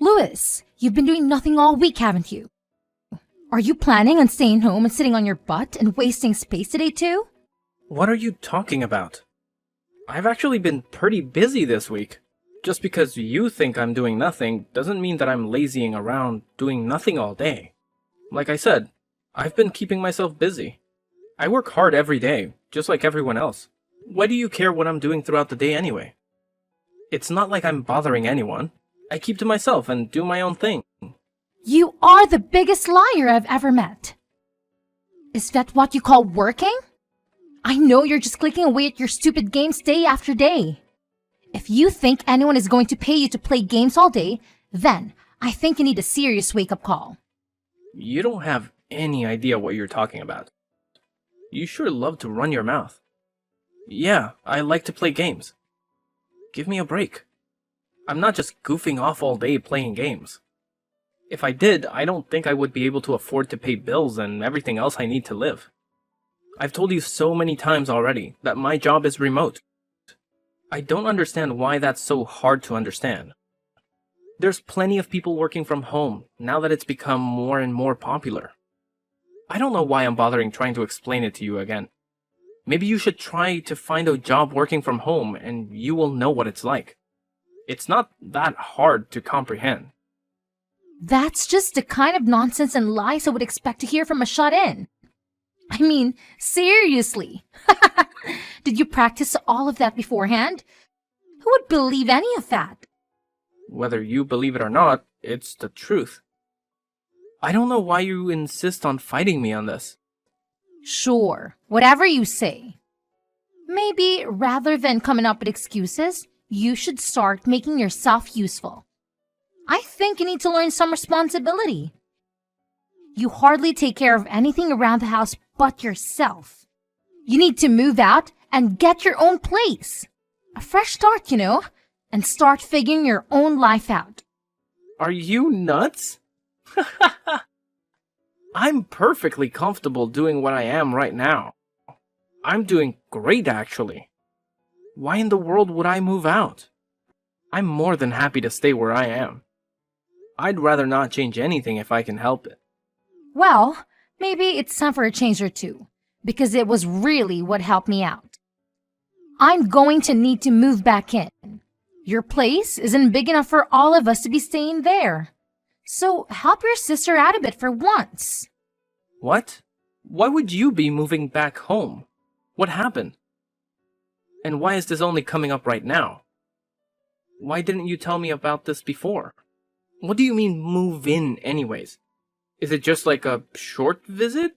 Louis, you've been doing nothing all week, haven't you? Are you planning on staying home and sitting on your butt and wasting space today too? What are you talking about? I've actually been pretty busy this week. Just because you think I'm doing nothing doesn't mean that I'm lazying around doing nothing all day. Like I said, I've been keeping myself busy. I work hard every day, just like everyone else. Why do you care what I'm doing throughout the day anyway? It's not like I'm bothering anyone. I keep to myself and do my own thing. You are the biggest liar I've ever met. Is that what you call working? I know you're just clicking away at your stupid games day after day. If you think anyone is going to pay you to play games all day, then I think you need a serious wake-up call. You don't have any idea what you're talking about. You sure love to run your mouth. Yeah, I like to play games. Give me a break. I'm not just goofing off all day playing games. If I did, I don't think I would be able to afford to pay bills and everything else I need to live. I've told you so many times already that my job is remote. I don't understand why that's so hard to understand. There's plenty of people working from home now that it's become more and more popular. I don't know why I'm bothering trying to explain it to you again. Maybe you should try to find a job working from home and you will know what it's like. It's not that hard to comprehend. That's just the kind of nonsense and lies I would expect to hear from a shut-in. I mean, seriously. Did you practice all of that beforehand? Who would believe any of that? Whether you believe it or not, it's the truth. I don't know why you insist on fighting me on this. Sure, whatever you say. Maybe rather than coming up with excuses, you should start making yourself useful. I think you need to learn some responsibility. You hardly take care of anything around the house but yourself. You need to move out and get your own place. A fresh start, and start figuring your own life out. Are you nuts? I'm perfectly comfortable doing what I am right now. I'm doing great, actually. Why in the world would I move out? I'm more than happy to stay where I am. I'd rather not change anything if I can help it. Well, maybe it's time for a change or two, because it was really what helped me out. I'm going to need to move back in. Your place isn't big enough for all of us to be staying there. So help your sister out a bit for once. What? Why would you be moving back home? What happened? And why is this only coming up right now? Why didn't you tell me about this before? What do you mean move in anyways? Is it just like a short visit?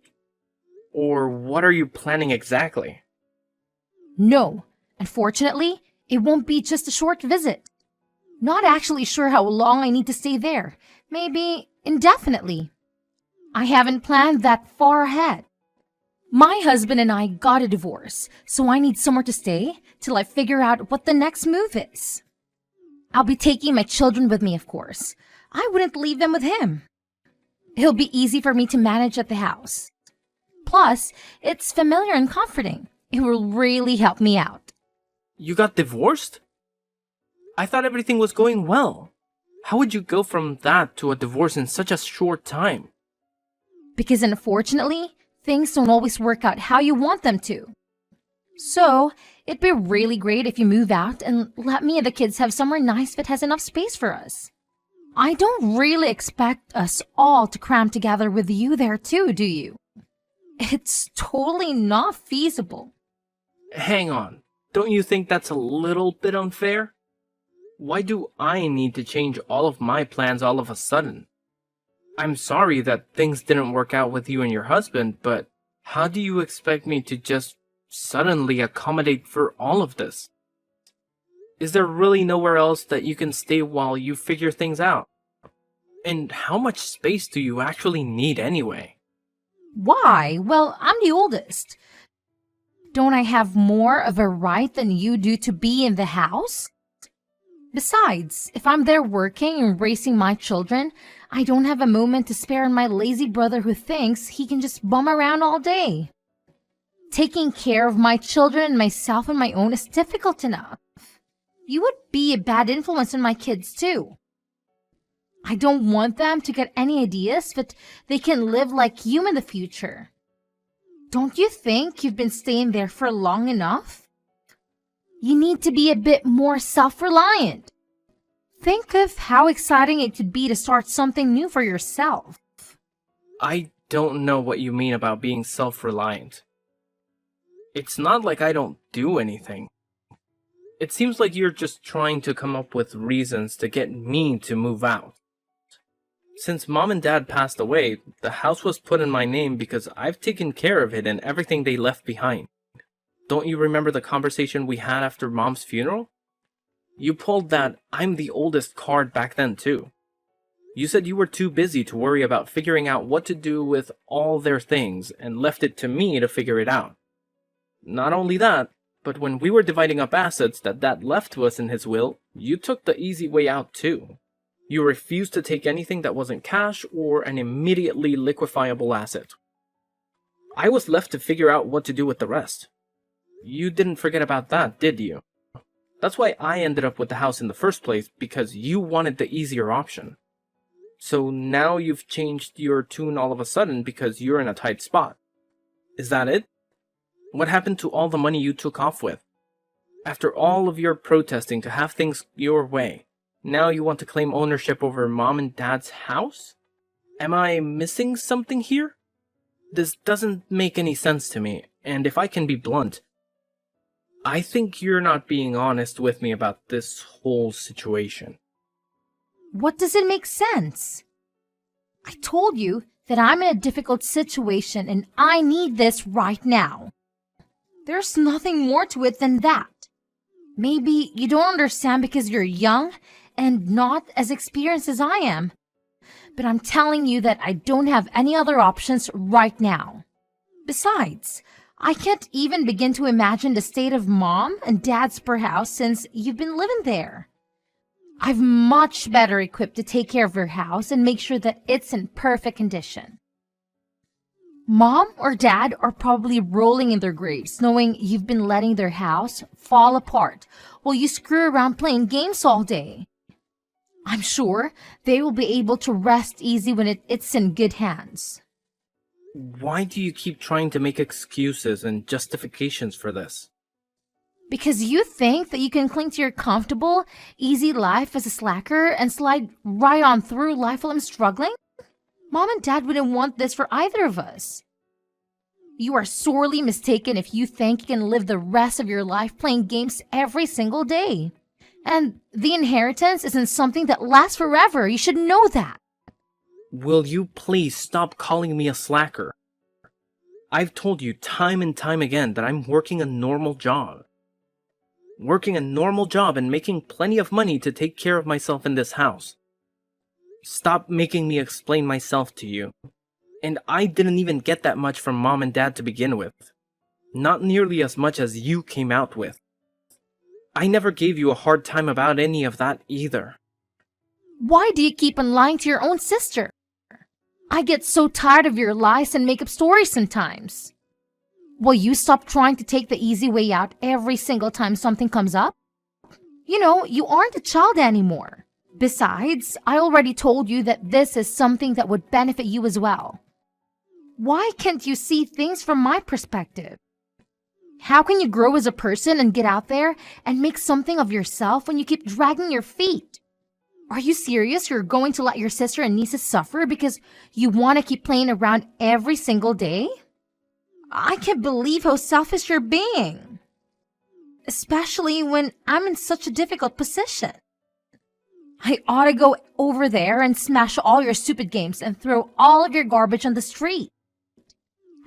Or what are you planning exactly? No, unfortunately, it won't be just a short visit. Not actually sure how long I need to stay there. Maybe indefinitely. I haven't planned that far ahead. My husband and I got a divorce, so I need somewhere to stay till I figure out what the next move is. I'll be taking my children with me, of course. I wouldn't leave them with him. It'll be easy for me to manage at the house. Plus, it's familiar and comforting. It will really help me out. You got divorced? I thought everything was going well. How would you go from that to a divorce in such a short time? Because unfortunately, things don't always work out how you want them to. So, it'd be really great if you move out and let me and the kids have somewhere nice that has enough space for us. I don't really expect us all to cram together with you there too, do you? It's totally not feasible. Hang on. Don't you think that's a little bit unfair? Why do I need to change all of my plans all of a sudden? I'm sorry that things didn't work out with you and your husband, but how do you expect me to just suddenly accommodate for all of this? Is there really nowhere else that you can stay while you figure things out? And how much space do you actually need anyway? Why? Well, I'm the oldest. Don't I have more of a right than you do to be in the house? Besides, if I'm there working and raising my children, I don't have a moment to spare on my lazy brother who thinks he can just bum around all day. Taking care of my children and myself on my own is difficult enough. You would be a bad influence on my kids too. I don't want them to get any ideas that they can live like you in the future. Don't you think you've been staying there for long enough? You need to be a bit more self-reliant. Think of how exciting it could be to start something new for yourself. I don't know what you mean about being self-reliant. It's not like I don't do anything. It seems like you're just trying to come up with reasons to get me to move out. Since Mom and Dad passed away, the house was put in my name because I've taken care of it and everything they left behind. Don't you remember the conversation we had after Mom's funeral? You pulled that "I'm the oldest" card back then too. You said you were too busy to worry about figuring out what to do with all their things and left it to me to figure it out. Not only that, but when we were dividing up assets that Dad left to us in his will, you took the easy way out too. You refused to take anything that wasn't cash or an immediately liquefiable asset. I was left to figure out what to do with the rest. You didn't forget about that, did you? That's why I ended up with the house in the first place, because you wanted the easier option. So now you've changed your tune all of a sudden because you're in a tight spot. Is that it? What happened to all the money you took off with? After all of your protesting to have things your way, now you want to claim ownership over Mom and Dad's house? Am I missing something here? This doesn't make any sense to me, and if I can be blunt, I think you're not being honest with me about this whole situation. What does it make sense? I told you that I'm in a difficult situation and I need this right now. There's nothing more to it than that. Maybe you don't understand because you're young and not as experienced as I am. But I'm telling you that I don't have any other options right now. Besides, I can't even begin to imagine the state of Mom and Dad's per house since you've been living there. I'm much better equipped to take care of your house and make sure that it's in perfect condition. Mom or Dad are probably rolling in their graves knowing you've been letting their house fall apart while you screw around playing games all day. I'm sure they will be able to rest easy when it's in good hands. Why do you keep trying to make excuses and justifications for this? Because you think that you can cling to your comfortable, easy life as a slacker and slide right on through life while I'm struggling? Mom and Dad wouldn't want this for either of us. You are sorely mistaken if you think you can live the rest of your life playing games every single day. And the inheritance isn't something that lasts forever. You should know that. Will you please stop calling me a slacker? I've told you time and time again that I'm working a normal job. Working a normal job and making plenty of money to take care of myself in this house. Stop making me explain myself to you. And I didn't even get that much from Mom and Dad to begin with. Not nearly as much as you came out with. I never gave you a hard time about any of that either. Why do you keep on lying to your own sister? I get so tired of your lies and make up stories sometimes. Will you stop trying to take the easy way out every single time something comes up? You know, you aren't a child anymore. Besides, I already told you that this is something that would benefit you as well. Why can't you see things from my perspective? How can you grow as a person and get out there and make something of yourself when you keep dragging your feet? Are you serious you're going to let your sister and nieces suffer because you want to keep playing around every single day? I can't believe how selfish you're being. Especially when I'm in such a difficult position. I ought to go over there and smash all your stupid games and throw all of your garbage on the street.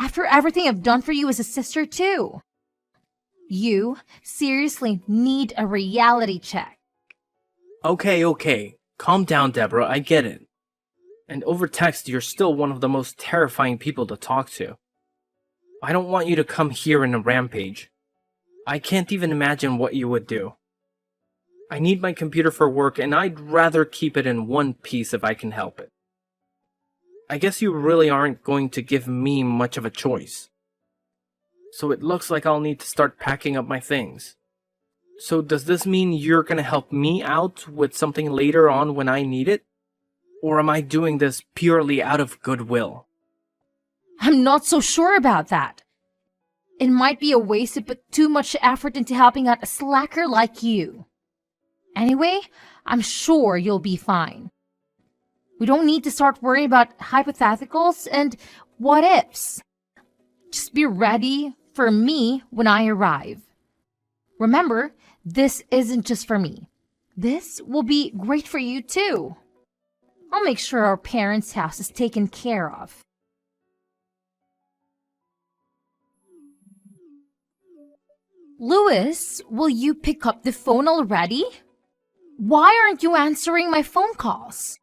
After everything I've done for you as a sister too. You seriously need a reality check. Okay. Calm down, Deborah, I get it. And over text, you're still one of the most terrifying people to talk to. I don't want you to come here in a rampage. I can't even imagine what you would do. I need my computer for work, and I'd rather keep it in one piece if I can help it. I guess you really aren't going to give me much of a choice. So it looks like I'll need to start packing up my things. So does this mean you're gonna help me out with something later on when I need it? Or am I doing this purely out of goodwill? I'm not so sure about that. It might be a waste to put too much effort into helping out a slacker like you. Anyway, I'm sure you'll be fine. We don't need to start worrying about hypotheticals and what ifs. Just be ready for me when I arrive. Remember, this isn't just for me. This will be great for you too. I'll make sure our parents' house is taken care of. Louis, will you pick up the phone already? Why aren't you answering my phone calls?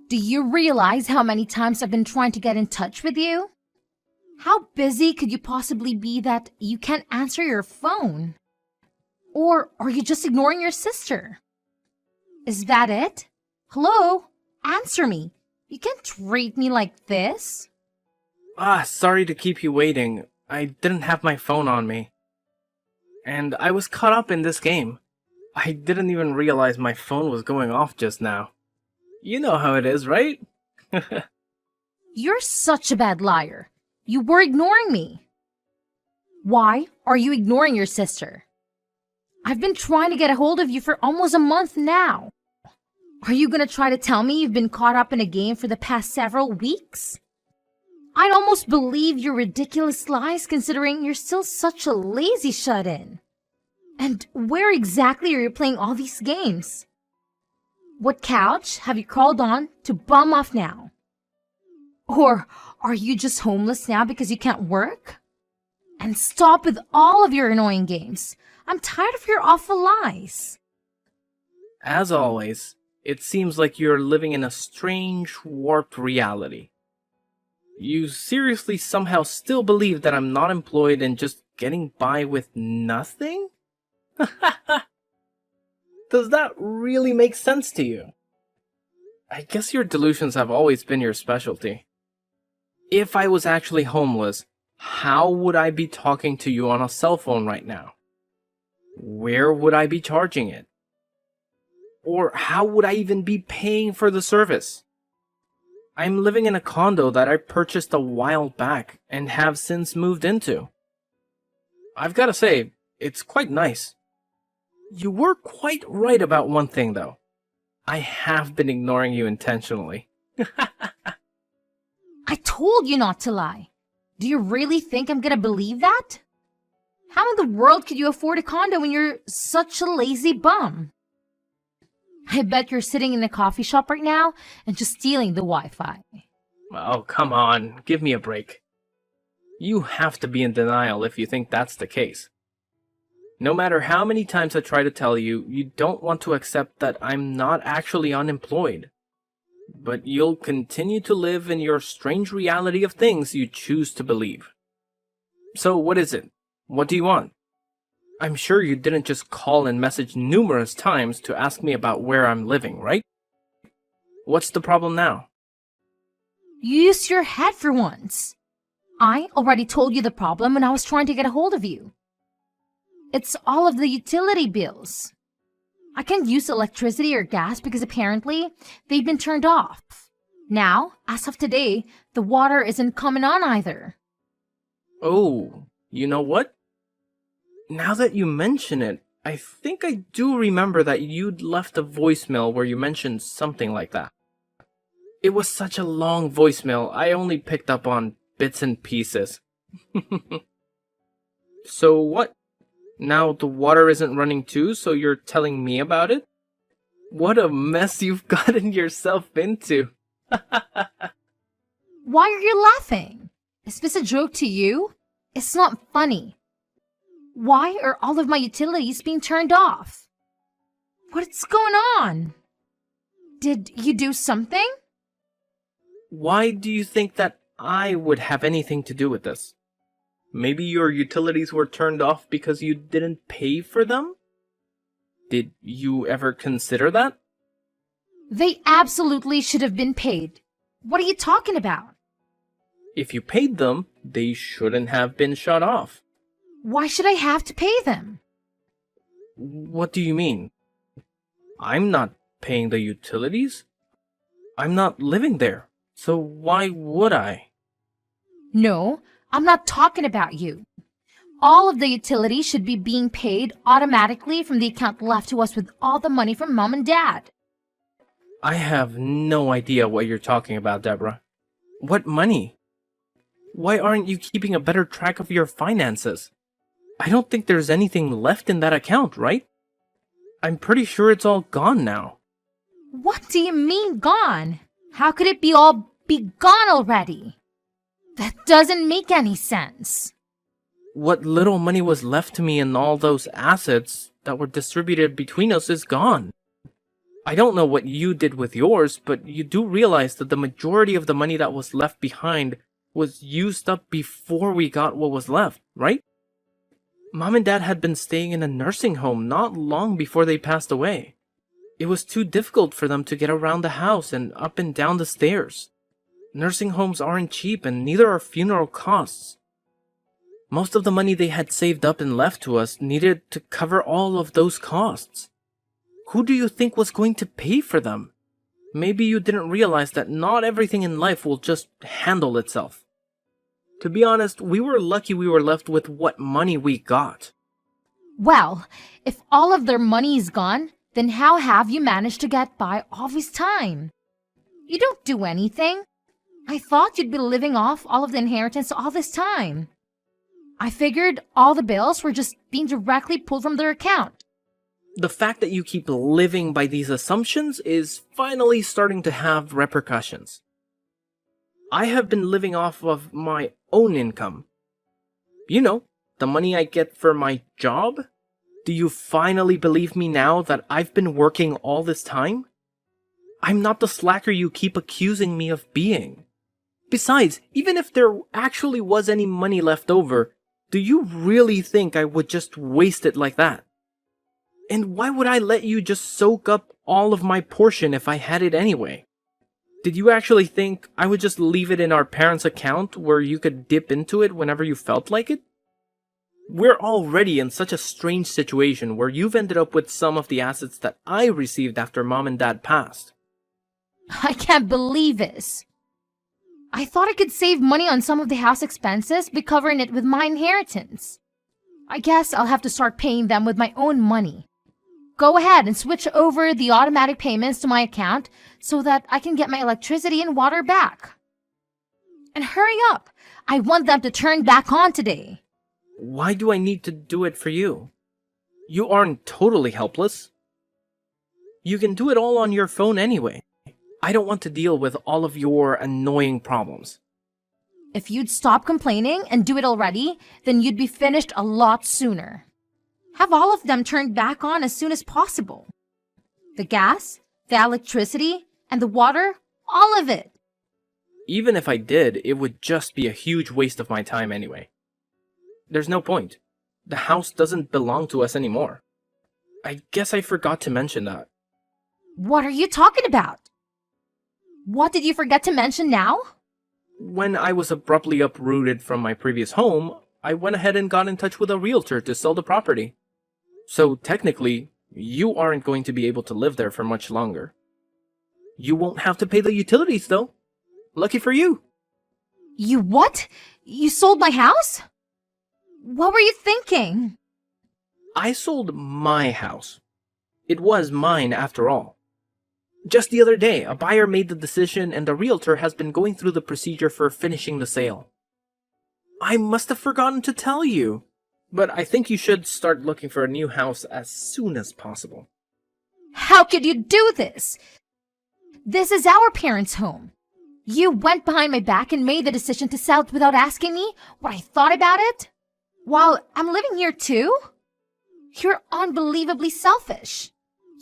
Do you realize how many times I've been trying to get in touch with you? How busy could you possibly be that you can't answer your phone? Or are you just ignoring your sister? Is that it? Hello? Answer me. You can't treat me like this. Sorry to keep you waiting. I didn't have my phone on me. And I was caught up in this game. I didn't even realize my phone was going off just now. You know how it is, right? You're such a bad liar. You were ignoring me. Why are you ignoring your sister? I've been trying to get a hold of you for almost a month now. Are you gonna try to tell me you've been caught up in a game for the past several weeks? I'd almost believe your ridiculous lies considering you're still such a lazy shut-in. And where exactly are you playing all these games? What couch have you crawled on to bum off now? Or are you just homeless now because you can't work? And stop with all of your annoying games. I'm tired of your awful lies. As always, it seems like you're living in a strange, warped reality. You seriously somehow still believe that I'm not employed and just getting by with nothing? Does that really make sense to you? I guess your delusions have always been your specialty. If I was actually homeless, how would I be talking to you on a cell phone right now? Where would I be charging it? Or how would I even be paying for the service? I'm living in a condo that I purchased a while back and have since moved into. I've gotta say, it's quite nice. You were quite right about one thing though. I have been ignoring you intentionally. I told you not to lie. Do you really think I'm gonna believe that? How in the world could you afford a condo when you're such a lazy bum? I bet you're sitting in a coffee shop right now and just stealing the Wi-Fi. Oh, come on, give me a break. You have to be in denial if you think that's the case. No matter how many times I try to tell you, you don't want to accept that I'm not actually unemployed. But you'll continue to live in your strange reality of things you choose to believe. So what is it? What do you want? I'm sure you didn't just call and message numerous times to ask me about where I'm living, right? What's the problem now? Use your head for once. I already told you the problem when I was trying to get a hold of you. It's all of the utility bills. I can't use electricity or gas because apparently they've been turned off. Now, as of today, the water isn't coming on either. Oh, you know what? Now that you mention it, I think I do remember that you'd left a voicemail where you mentioned something like that. It was such a long voicemail, I only picked up on bits and pieces. So what? Now the water isn't running too, so you're telling me about it? What a mess you've gotten yourself into. Why are you laughing? Is this a joke to you? It's not funny. Why are all of my utilities being turned off? What's going on? Did you do something? Why do you think that I would have anything to do with this? Maybe your utilities were turned off because you didn't pay for them? Did you ever consider that? They absolutely should have been paid. What are you talking about? If you paid them, they shouldn't have been shut off. Why should I have to pay them? What do you mean? I'm not paying the utilities. I'm not living there, so why would I? No, I'm not talking about you. All of the utilities should be being paid automatically from the account left to us with all the money from Mom and Dad. I have no idea what you're talking about, Deborah. What money? Why aren't you keeping a better track of your finances? I don't think there's anything left in that account, right? I'm pretty sure it's all gone now. What do you mean gone? How could it be gone already? That doesn't make any sense. What little money was left to me in all those assets that were distributed between us is gone. I don't know what you did with yours, but you do realize that the majority of the money that was left behind was used up before we got what was left, right? Mom and Dad had been staying in a nursing home not long before they passed away. It was too difficult for them to get around the house and up and down the stairs. Nursing homes aren't cheap, and neither are funeral costs. Most of the money they had saved up and left to us needed to cover all of those costs. Who do you think was going to pay for them? Maybe you didn't realize that not everything in life will just handle itself. To be honest, we were lucky we were left with what money we got. Well, if all of their money is gone, then how have you managed to get by all this time? You don't do anything. I thought you'd be living off all of the inheritance all this time. I figured all the bills were just being directly pulled from their account. The fact that you keep living by these assumptions is finally starting to have repercussions. I have been living off of my own income. You know, the money I get for my job? Do you finally believe me now that I've been working all this time? I'm not the slacker you keep accusing me of being. Besides, even if there actually was any money left over, do you really think I would just waste it like that? And why would I let you just soak up all of my portion if I had it anyway? Did you actually think I would just leave it in our parents' account where you could dip into it whenever you felt like it? We're already in such a strange situation where you've ended up with some of the assets that I received after Mom and Dad passed. I can't believe this. I thought I could save money on some of the house expenses by covering it with my inheritance. I guess I'll have to start paying them with my own money. Go ahead and switch over the automatic payments to my account so that I can get my electricity and water back. And hurry up! I want them to turn back on today. Why do I need to do it for you? You aren't totally helpless. You can do it all on your phone anyway. I don't want to deal with all of your annoying problems. If you'd stop complaining and do it already, then you'd be finished a lot sooner. Have all of them turned back on as soon as possible. The gas, the electricity, and the water, all of it. Even if I did, it would just be a huge waste of my time anyway. There's no point. The house doesn't belong to us anymore. I guess I forgot to mention that. What are you talking about? What did you forget to mention now? When I was abruptly uprooted from my previous home, I went ahead and got in touch with a realtor to sell the property. So technically, you aren't going to be able to live there for much longer. You won't have to pay the utilities though. Lucky for you. You what? You sold my house? What were you thinking? I sold my house. It was mine after all. Just the other day, a buyer made the decision and the realtor has been going through the procedure for finishing the sale. I must have forgotten to tell you, but I think you should start looking for a new house as soon as possible. How could you do this? This is our parents' home. You went behind my back and made the decision to sell it without asking me what I thought about it? While I'm living here too? You're unbelievably selfish.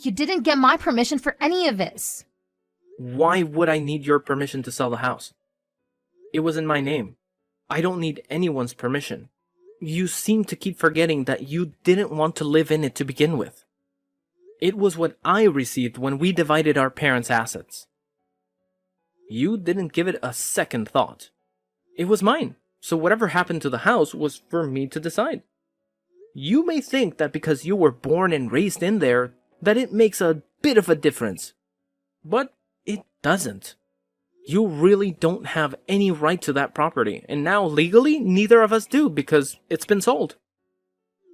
You didn't get my permission for any of this. Why would I need your permission to sell the house? It was in my name. I don't need anyone's permission. You seem to keep forgetting that you didn't want to live in it to begin with. It was what I received when we divided our parents' assets. You didn't give it a second thought. It was mine, so whatever happened to the house was for me to decide. You may think that because you were born and raised in there, that it makes a bit of a difference. But it doesn't. You really don't have any right to that property, and now legally, neither of us do because it's been sold.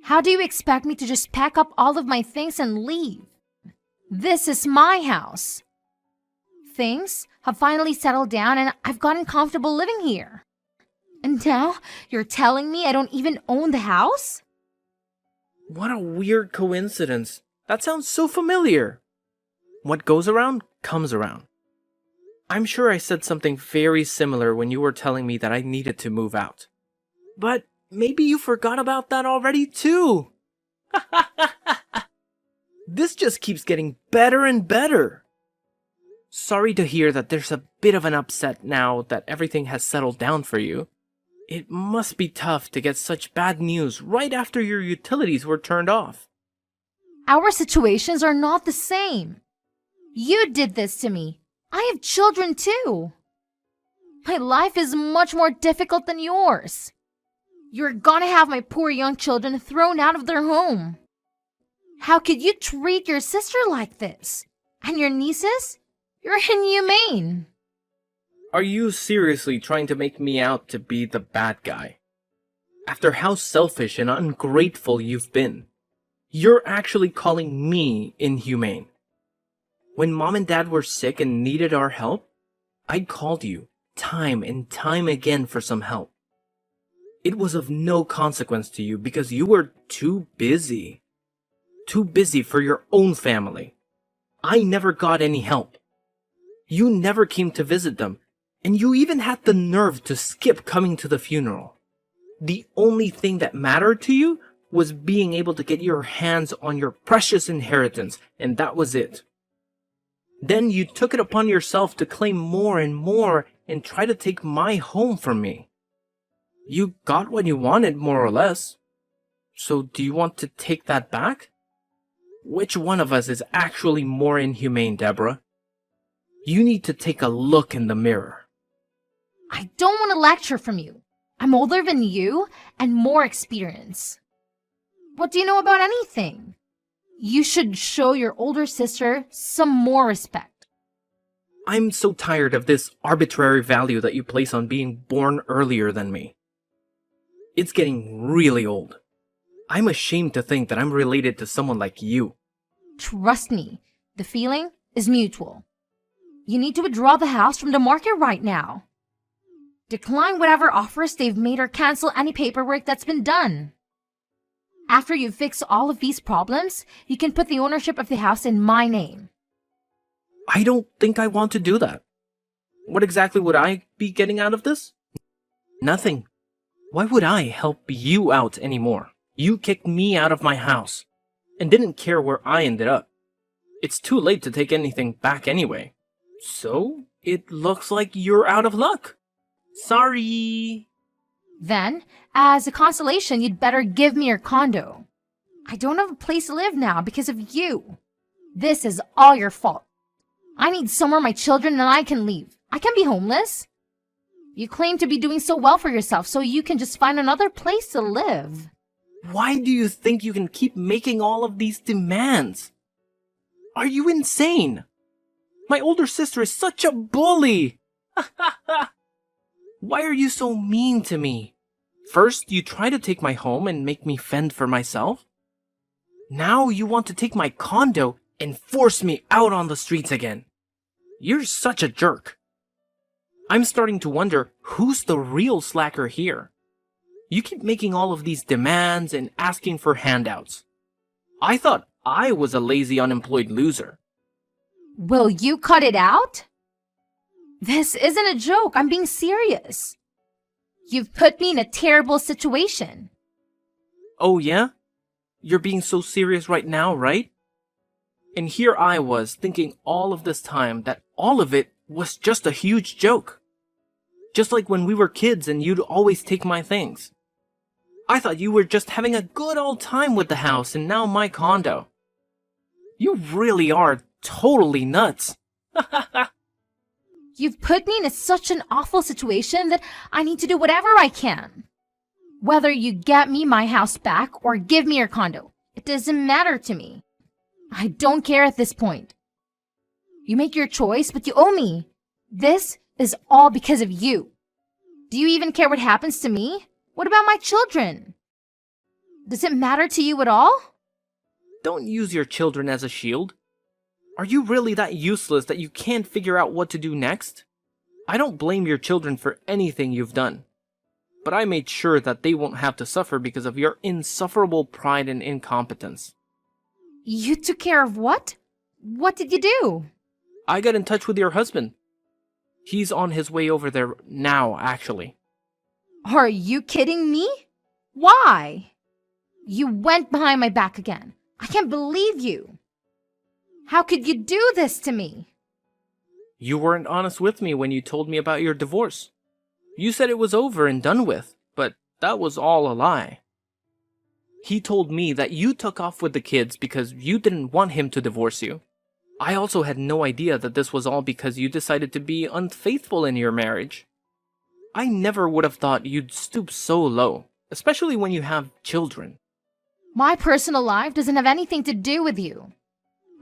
How do you expect me to just pack up all of my things and leave? This is my house. Things have finally settled down and I've gotten comfortable living here. And now you're telling me I don't even own the house? What a weird coincidence. That sounds so familiar. What goes around comes around. I'm sure I said something very similar when you were telling me that I needed to move out. But maybe you forgot about that already too. This just keeps getting better and better. Sorry to hear that there's a bit of an upset now that everything has settled down for you. It must be tough to get such bad news right after your utilities were turned off. Our situations are not the same. You did this to me. I have children too. My life is much more difficult than yours. You're gonna have my poor young children thrown out of their home. How could you treat your sister like this? And your nieces? You're inhumane. Are you seriously trying to make me out to be the bad guy? After how selfish and ungrateful you've been, you're actually calling me inhumane. When Mom and Dad were sick and needed our help, I called you time and time again for some help. It was of no consequence to you because you were too busy. Too busy for your own family. I never got any help. You never came to visit them, and you even had the nerve to skip coming to the funeral. The only thing that mattered to you was being able to get your hands on your precious inheritance, and that was it. Then you took it upon yourself to claim more and more and try to take my home from me. You got what you wanted, more or less. So do you want to take that back? Which one of us is actually more inhumane, Deborah? You need to take a look in the mirror. I don't want a lecture from you. I'm older than you and more experience. What do you know about anything? You should show your older sister some more respect. I'm so tired of this arbitrary value that you place on being born earlier than me. It's getting really old. I'm ashamed to think that I'm related to someone like you. Trust me, the feeling is mutual. You need to withdraw the house from the market right now. Decline whatever offers they've made or cancel any paperwork that's been done. After you fix all of these problems, you can put the ownership of the house in my name. I don't think I want to do that. What exactly would I be getting out of this? Nothing. Why would I help you out anymore? You kicked me out of my house and didn't care where I ended up. It's too late to take anything back anyway. So, it looks like you're out of luck. Sorry. Then, as a consolation, you'd better give me your condo. I don't have a place to live now because of you. This is all your fault. I need somewhere my children and I can leave. I can't be homeless. You claim to be doing so well for yourself, so you can just find another place to live. Why do you think you can keep making all of these demands? Are you insane? My older sister is such a bully. Why are you so mean to me? First, you try to take my home and make me fend for myself. Now you want to take my condo and force me out on the streets again. You're such a jerk. I'm starting to wonder who's the real slacker here. You keep making all of these demands and asking for handouts. I thought I was a lazy unemployed loser. Will you cut it out? This isn't a joke. I'm being serious. You've put me in a terrible situation. Oh yeah? You're being so serious right now, right? And here I was thinking all of this time that all of it was just a huge joke. Just like when we were kids and you'd always take my things. I thought you were just having a good old time with the house and now my condo. You really are totally nuts. You've put me in such an awful situation that I need to do whatever I can. Whether you get me my house back or give me your condo, it doesn't matter to me. I don't care at this point. You make your choice, but you owe me. This is all because of you. Do you even care what happens to me? What about my children? Does it matter to you at all? Don't use your children as a shield. Are you really that useless that you can't figure out what to do next? I don't blame your children for anything you've done, but I made sure that they won't have to suffer because of your insufferable pride and incompetence. You took care of what? What did you do? I got in touch with your husband. He's on his way over there now, actually. Are you kidding me? Why? You went behind my back again. I can't believe you. How could you do this to me? You weren't honest with me when you told me about your divorce. You said it was over and done with, but that was all a lie. He told me that you took off with the kids because you didn't want him to divorce you. I also had no idea that this was all because you decided to be unfaithful in your marriage. I never would have thought you'd stoop so low, especially when you have children. My personal life doesn't have anything to do with you.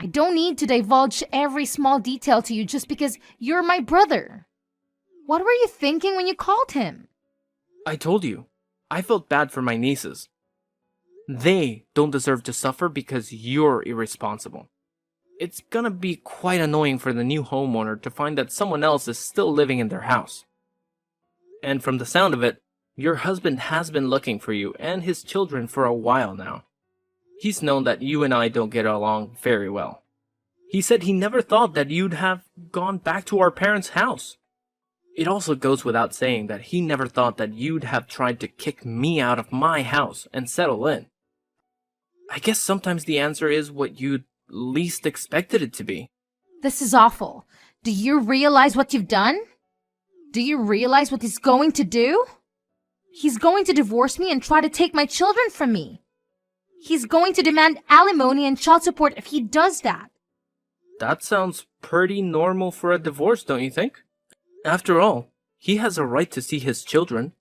I don't need to divulge every small detail to you just because you're my brother. What were you thinking when you called him? I told you, I felt bad for my nieces. They don't deserve to suffer because you're irresponsible. It's gonna be quite annoying for the new homeowner to find that someone else is still living in their house. And from the sound of it, your husband has been looking for you and his children for a while now. He's known that you and I don't get along very well. He said he never thought that you'd have gone back to our parents' house. It also goes without saying that he never thought that you'd have tried to kick me out of my house and settle in. I guess sometimes the answer is what you'd least expected it to be. This is awful. Do you realize what you've done? Do you realize what he's going to do? He's going to divorce me and try to take my children from me. He's going to demand alimony and child support if he does that. That sounds pretty normal for a divorce, don't you think? After all, he has a right to see his children.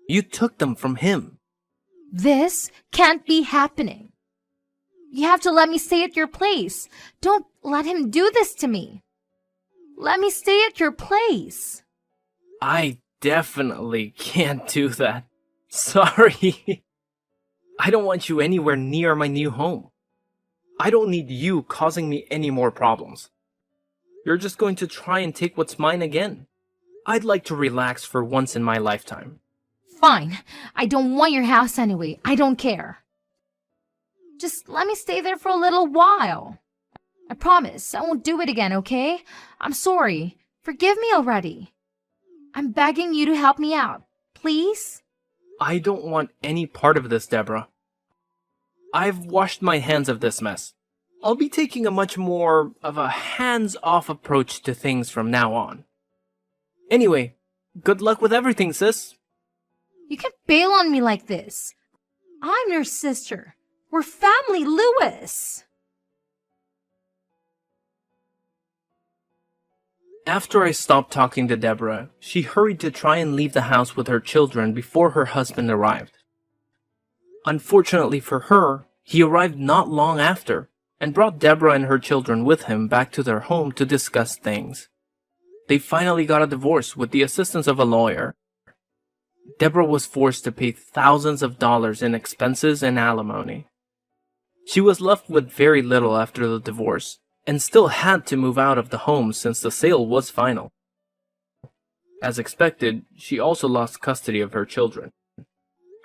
You took them from him. This can't be happening. You have to let me stay at your place. Don't let him do this to me. Let me stay at your place. I definitely can't do that. Sorry. I don't want you anywhere near my new home. I don't need you causing me any more problems. You're just going to try and take what's mine again. I'd like to relax for once in my lifetime. Fine. I don't want your house anyway. I don't care. Just let me stay there for a little while. I promise I won't do it again, okay? I'm sorry. Forgive me already. I'm begging you to help me out. Please? I don't want any part of this, Deborah. I've washed my hands of this mess. I'll be taking a much more of a hands-off approach to things from now on. Anyway, good luck with everything, sis. You can't bail on me like this. I'm your sister. We're family, Lewis. After I stopped talking to Deborah, she hurried to try and leave the house with her children before her husband arrived. Unfortunately for her, he arrived not long after and brought Deborah and her children with him back to their home to discuss things. They finally got a divorce with the assistance of a lawyer. Deborah was forced to pay thousands of dollars in expenses and alimony. She was left with very little after the divorce, and still had to move out of the home since the sale was final. As expected, she also lost custody of her children.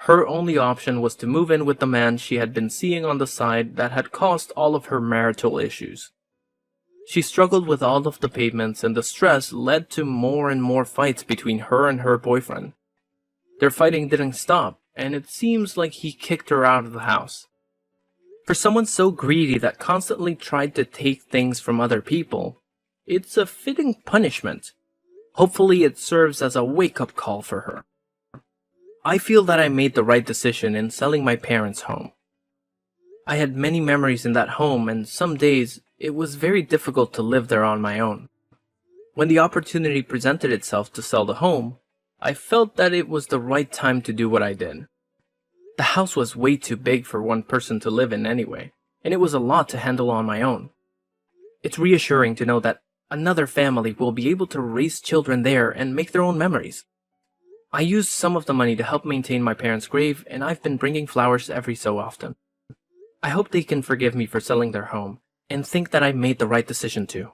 Her only option was to move in with the man she had been seeing on the side that had caused all of her marital issues. She struggled with all of the payments, and the stress led to more and more fights between her and her boyfriend. Their fighting didn't stop, and it seems like he kicked her out of the house. For someone so greedy that constantly tried to take things from other people, it's a fitting punishment. Hopefully it serves as a wake-up call for her. I feel that I made the right decision in selling my parents' home. I had many memories in that home, and some days it was very difficult to live there on my own. When the opportunity presented itself to sell the home, I felt that it was the right time to do what I did. The house was way too big for one person to live in anyway, and it was a lot to handle on my own. It's reassuring to know that another family will be able to raise children there and make their own memories. I used some of the money to help maintain my parents' grave, and I've been bringing flowers every so often. I hope they can forgive me for selling their home, and think that I made the right decision too.